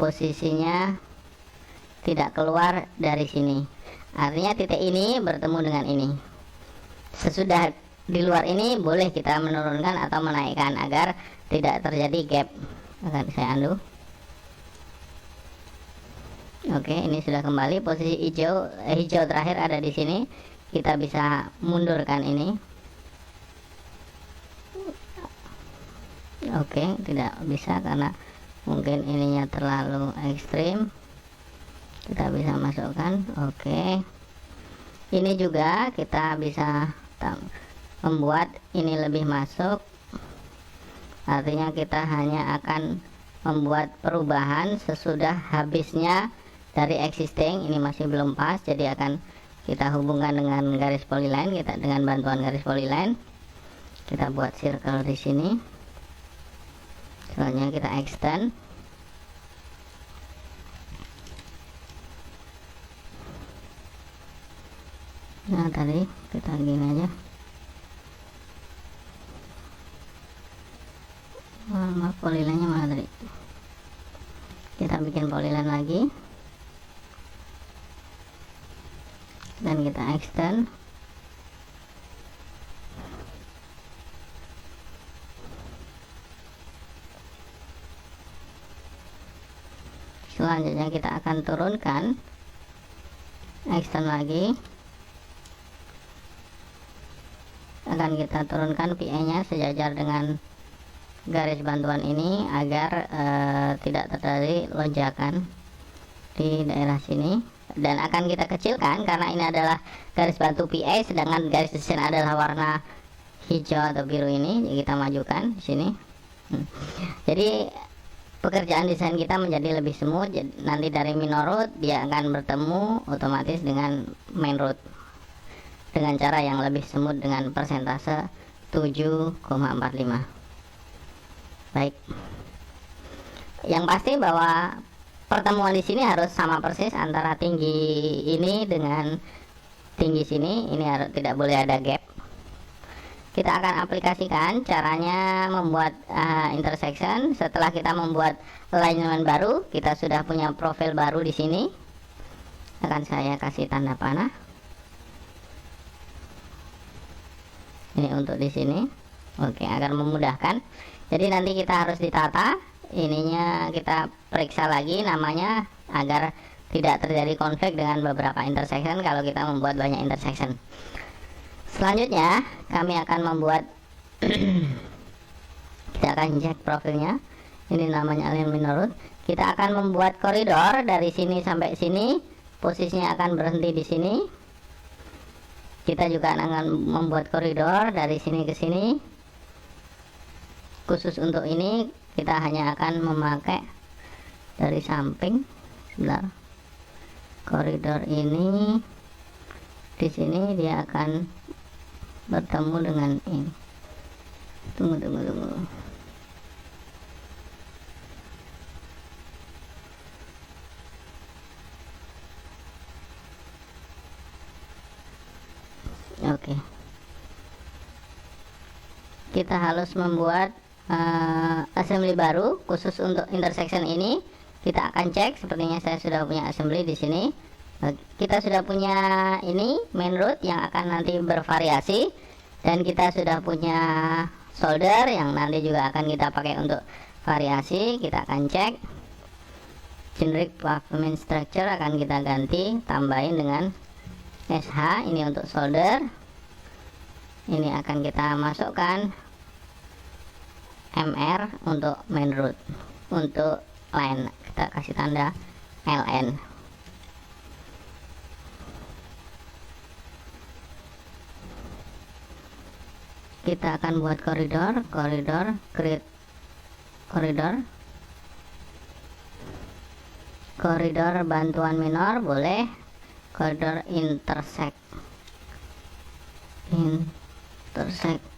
posisinya tidak keluar dari sini. Artinya titik ini bertemu dengan ini. Sesudah di luar ini boleh kita menurunkan atau menaikkan agar tidak terjadi gap. Akan saya undo. Oke, ini sudah kembali. Posisi hijau terakhir ada di sini. Kita bisa mundurkan ini. Oke, tidak bisa karena mungkin ininya terlalu ekstrim. Kita bisa masukkan. Oke, ini juga kita bisa membuat ini lebih masuk. Artinya kita hanya akan membuat perubahan sesudah habisnya dari existing. Ini masih belum pas, jadi akan kita hubungkan dengan garis polyline. Kita dengan bantuan garis polyline kita buat circle di sini. Selanjutnya kita extend. Nah, tadi kita gini aja. Maaf, polyline-nya mana tadi? Kita bikin polyline lagi. Dan kita extend. Selanjutnya kita akan turunkan, extend lagi. Akan kita turunkan PI-nya sejajar dengan garis bantuan ini agar tidak terjadi lonjakan di daerah sini. Dan akan kita kecilkan karena ini adalah garis bantu PI, sedangkan garis desain adalah warna hijau atau biru ini. Jadi kita majukan di sini. Jadi pekerjaan desain kita menjadi lebih smooth. Nanti dari minor root dia akan bertemu otomatis dengan main root dengan cara yang lebih smooth dengan persentase 7,45. Baik. Yang pasti bahwa pertemuan di sini harus sama persis antara tinggi ini dengan tinggi sini. Ini harus tidak boleh ada gap. Kita akan aplikasikan caranya membuat intersection. Setelah kita membuat alignment baru, kita sudah punya profil baru di sini. Akan saya kasih tanda panah. Ini untuk di sini. Oke, agar memudahkan. Jadi nanti kita harus ditata. Ininya kita periksa lagi namanya agar tidak terjadi konflik dengan beberapa intersection kalau kita membuat banyak intersection. Selanjutnya kami akan membuat kita akan cek profilnya. Ini namanya alignment minor root. Kita akan membuat koridor dari sini sampai sini. Posisinya akan berhenti di sini. Kita juga akan membuat koridor dari sini ke sini. Khusus untuk ini kita hanya akan memakai dari samping. Sebentar. Koridor ini di sini dia akan bertemu dengan ini. Tunggu. Oke. Kita harus membuat assembly baru khusus untuk intersection ini. Kita akan cek, sepertinya saya sudah punya assembly di sini. Kita sudah punya ini main root yang akan nanti bervariasi, dan kita sudah punya solder yang nanti juga akan kita pakai untuk variasi. Kita akan cek generic pavement structure, akan kita ganti, tambahin dengan SH. Ini untuk solder. Ini akan kita masukkan MR untuk main root. Untuk line kita kasih tanda LN. Kita akan buat koridor, create koridor bantuan minor boleh, koridor intersect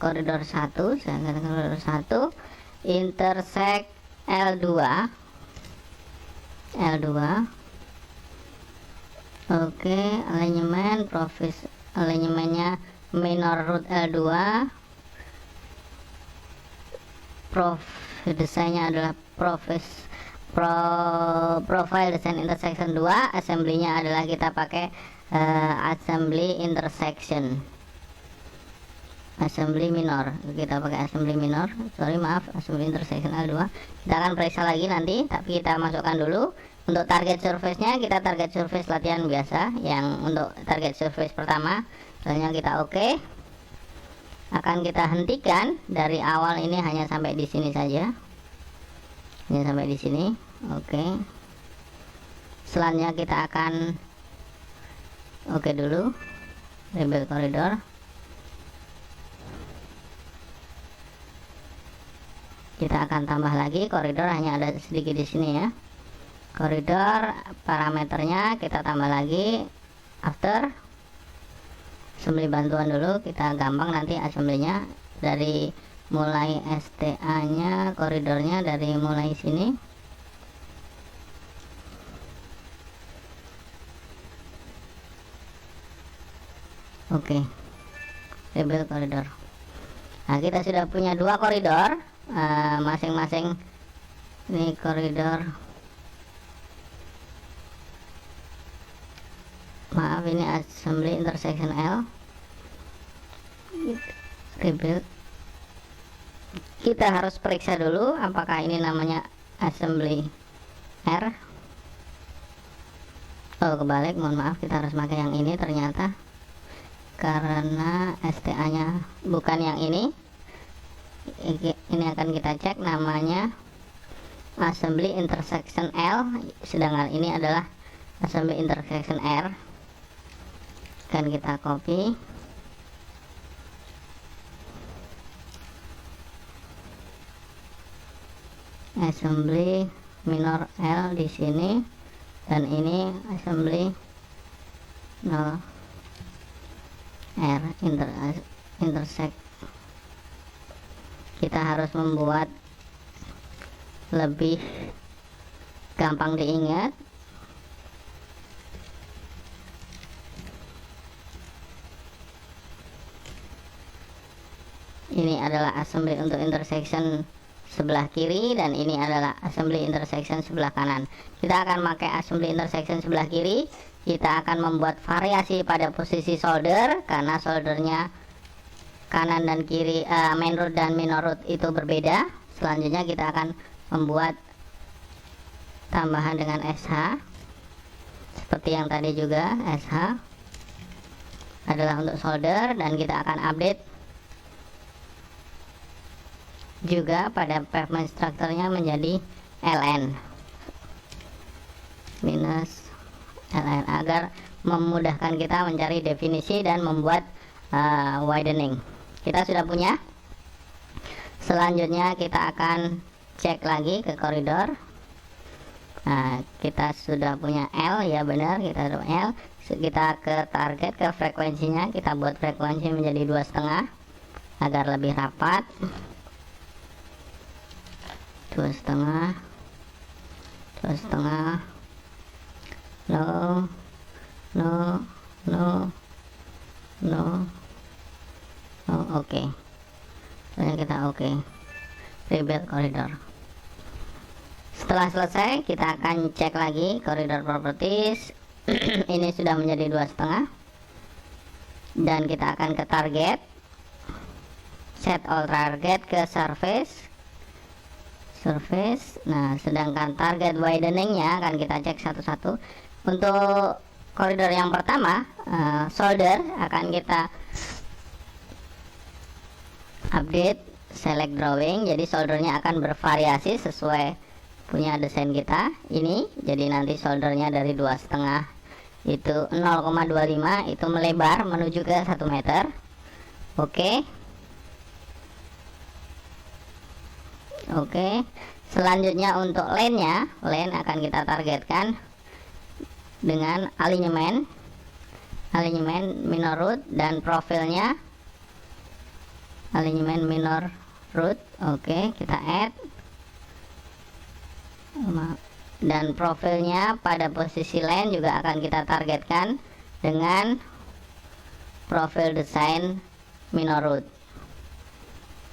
koridor 1, saya katakan koridor 1 intersect L2. Oke, alignment alignmentnya minor root L2. Desainnya adalah profile design intersection 2. Assembly-nya adalah kita pakai assembly intersection, assembly minor. Kita pakai assembly minor, assembly intersection L2. Kita akan periksa lagi nanti, tapi kita masukkan dulu. Untuk target surface-nya kita target surface latihan biasa. Yang untuk target surface pertama soalnya kita oke. Akan kita hentikan dari awal ini hanya sampai di sini saja. Hanya sampai di sini. Oke. Selanjutnya kita akan oke dulu. Label koridor. Kita akan tambah lagi koridor, hanya ada sedikit di sini ya. Koridor parameternya kita tambah lagi after. Assembly bantuan dulu, kita gampang nanti assembly-nya dari mulai STA nya, koridornya dari mulai sini. Oke. Label koridor. Nah, kita sudah punya dua koridor, masing-masing ini koridor. Maaf, ini assembly intersection L. Rebuild. Kita harus periksa dulu apakah ini namanya assembly R. Oh, kebalik, mohon maaf, kita harus pakai yang ini ternyata, karena STA nya bukan yang ini. Ini akan kita cek, namanya assembly intersection L, sedangkan ini adalah assembly intersection R. Akan kita copy, assembly minor L di sini, dan ini assembly 0 R intersect. Kita harus membuat lebih gampang diingat. Ini adalah assembly untuk intersection sebelah kiri, dan ini adalah assembly intersection sebelah kanan. Kita akan pakai assembly intersection sebelah kiri. Kita akan membuat variasi pada posisi solder, karena soldernya kanan dan kiri, main root dan minor root itu berbeda. Selanjutnya kita akan membuat tambahan dengan SH, seperti yang tadi juga. SH adalah untuk solder, dan kita akan update juga pada pavement structure-nya menjadi LN minus LN, agar memudahkan kita mencari definisi dan membuat widening. Kita sudah punya. Selanjutnya kita akan cek lagi ke koridor. Nah, kita sudah punya L, ya benar, kita sudah punya L. Kita ke target, ke frekuensinya, kita buat frekuensi menjadi 2,5 agar lebih rapat. 2,5 no. Oke. Soalnya kita oke. Rebuild koridor. Setelah selesai, kita akan cek lagi koridor properties. Ini sudah menjadi 2,5, dan kita akan ke target, set all target ke surface. Nah, sedangkan target wideningnya akan kita cek satu-satu. Untuk koridor yang pertama, solder, akan kita update select drawing. Jadi soldernya akan bervariasi sesuai punya desain kita ini. Jadi nanti soldernya dari 2,5 itu 0,25 itu melebar menuju ke 1 meter. Oke. Selanjutnya untuk lane-nya, lane akan kita targetkan dengan alignment minor root, dan profilnya alignment minor root. Oke, kita add, dan profilnya pada posisi lane juga akan kita targetkan dengan profil design minor root.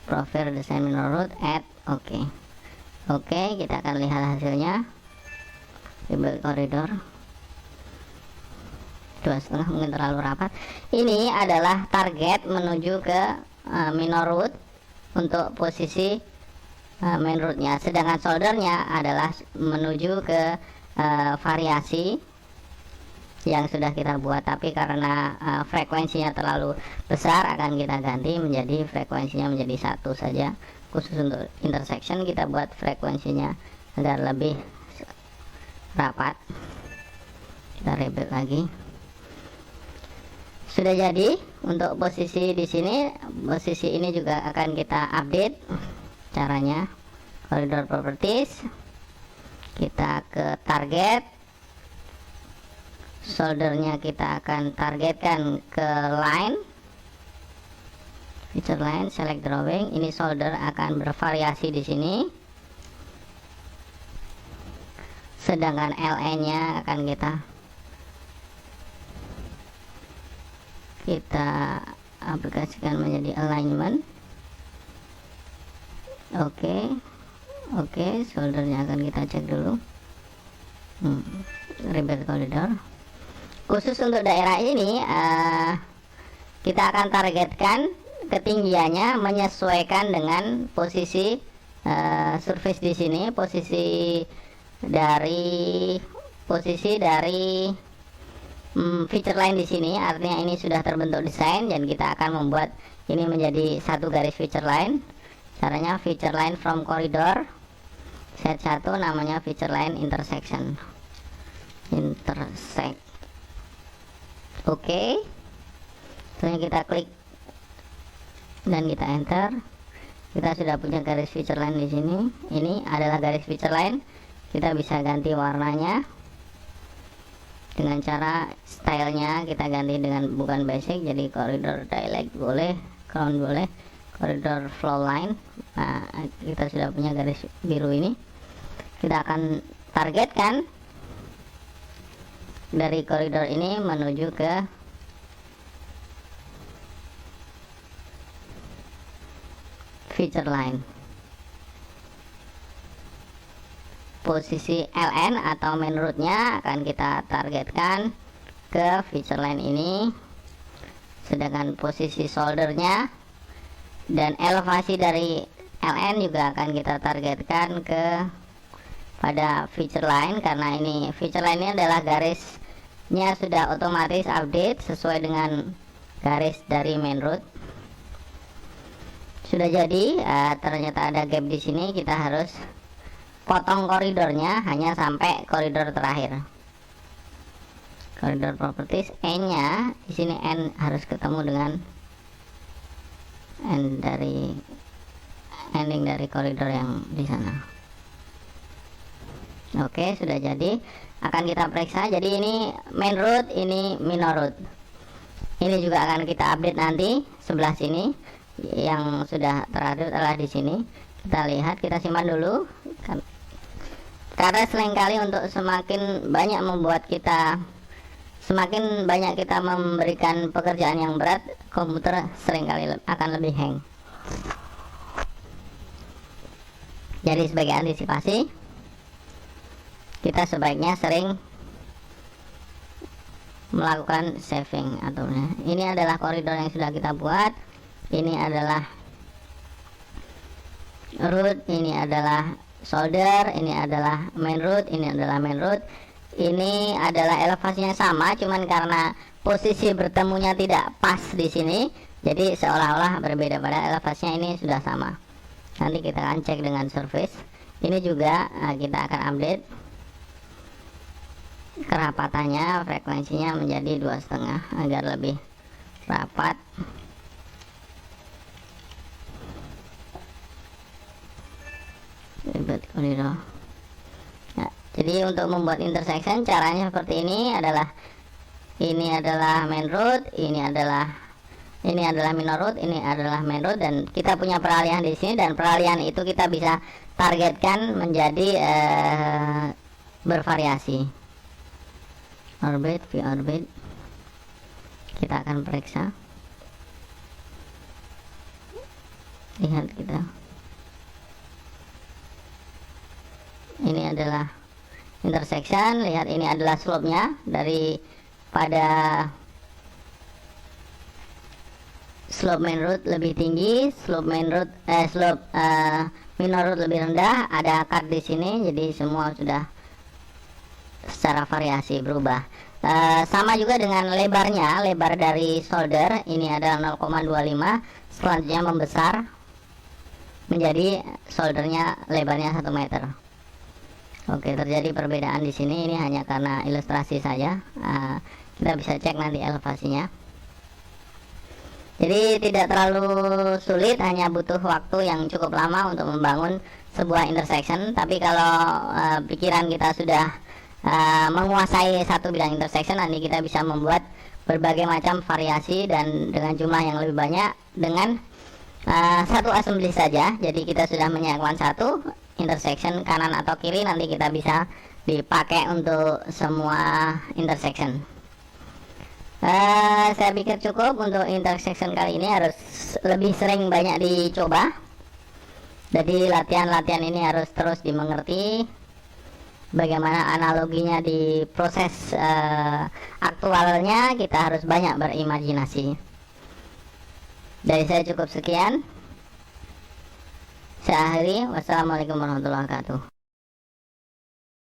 Profil design minor root add. Oke. Oke, kita akan lihat hasilnya. Rebuild koridor 2,5 mungkin terlalu rapat. Ini adalah target menuju ke minor root untuk posisi main rootnya, sedangkan soldernya adalah menuju ke variasi yang sudah kita buat, tapi karena frekuensinya terlalu besar akan kita ganti menjadi frekuensinya menjadi 1 saja. Khusus untuk intersection kita buat frekuensinya agar lebih rapat. Kita rebuild lagi. Sudah jadi untuk posisi di sini. Posisi ini juga akan kita update. Caranya koridor properties, kita ke target, soldernya kita akan targetkan ke line, feature line, select drawing. Ini solder akan bervariasi di sini, sedangkan LN nya akan kita aplikasikan menjadi alignment. Oke, soldernya akan kita cek dulu. Rebuild koridor. Khusus untuk daerah ini kita akan targetkan ketinggiannya menyesuaikan dengan posisi surface di sini, posisi dari feature line di sini. Artinya ini sudah terbentuk desain dan kita akan membuat ini menjadi satu garis feature line. Caranya feature line from corridor, set 1 namanya feature line intersect. Oke. Setelah kita klik dan kita enter, kita sudah punya garis feature line di sini. Ini adalah garis feature line. Kita bisa ganti warnanya dengan cara stylenya kita ganti dengan bukan basic, jadi koridor dialect boleh, crown boleh, koridor flow line. Nah, kita sudah punya garis biru ini. Kita akan targetkan dari koridor ini menuju ke feature line. Posisi LN atau main rootnya akan kita targetkan ke feature line ini, sedangkan posisi soldernya dan elevasi dari LN juga akan kita targetkan ke pada feature line, karena ini feature line ini adalah garisnya sudah otomatis update sesuai dengan garis dari main root. Sudah jadi. Ternyata ada gap di sini, kita harus potong koridornya hanya sampai koridor terakhir. Koridor properties, N nya di sini N harus ketemu dengan ending dari koridor yang di sana. Oke, sudah jadi. Akan kita periksa. Jadi ini main root, ini minor root. Ini juga akan kita update nanti sebelah sini. Yang sudah terupdate adalah di sini. Kita lihat, kita simpan dulu. Karena seringkali untuk semakin banyak kita memberikan pekerjaan yang berat, komputer seringkali akan lebih hang. Jadi sebagai antisipasi, kita sebaiknya sering melakukan saving atau ini adalah koridor yang sudah kita buat. Ini adalah root, ini adalah solder, ini adalah main root, ini adalah main root. Ini adalah elevasinya sama, cuman karena posisi bertemunya tidak pas di sini, jadi seolah-olah berbeda, pada elevasinya ini sudah sama. Nanti kita akan cek dengan surface. Ini juga kita akan update kerapatannya, frekuensinya menjadi 2,5 agar lebih rapat. Koridor. Nah, jadi untuk membuat intersection caranya seperti ini adalah main root, ini adalah minor root, ini adalah main root, dan kita punya peralihan di sini, dan peralihan itu kita bisa targetkan menjadi bervariasi. Orbit, v-orbit kita akan periksa. Lihat kita adalah intersection. Lihat, ini adalah slope-nya daripada slope main root lebih tinggi, slope minor root lebih rendah. Ada cut di sini, jadi semua sudah secara variasi berubah. Sama juga dengan lebarnya, lebar dari solder ini adalah 0,25, selanjutnya membesar menjadi soldernya lebarnya 1 meter. Oke, terjadi perbedaan di sini, ini hanya karena ilustrasi saja. Kita bisa cek nanti elevasinya. Jadi tidak terlalu sulit, hanya butuh waktu yang cukup lama untuk membangun sebuah intersection. Tapi kalau pikiran kita sudah menguasai satu bidang intersection, nanti kita bisa membuat berbagai macam variasi dan dengan jumlah yang lebih banyak dengan satu assembly saja. Jadi kita sudah menyiapkan satu intersection kanan atau kiri, nanti kita bisa dipakai untuk semua intersection. Saya pikir cukup untuk intersection kali ini, harus lebih sering banyak dicoba. Jadi latihan-latihan ini harus terus dimengerti. Bagaimana analoginya di proses aktualnya, kita harus banyak berimajinasi. Dari saya cukup sekian. Saya akhiri. Wassalamualaikum warahmatullahi wabarakatuh.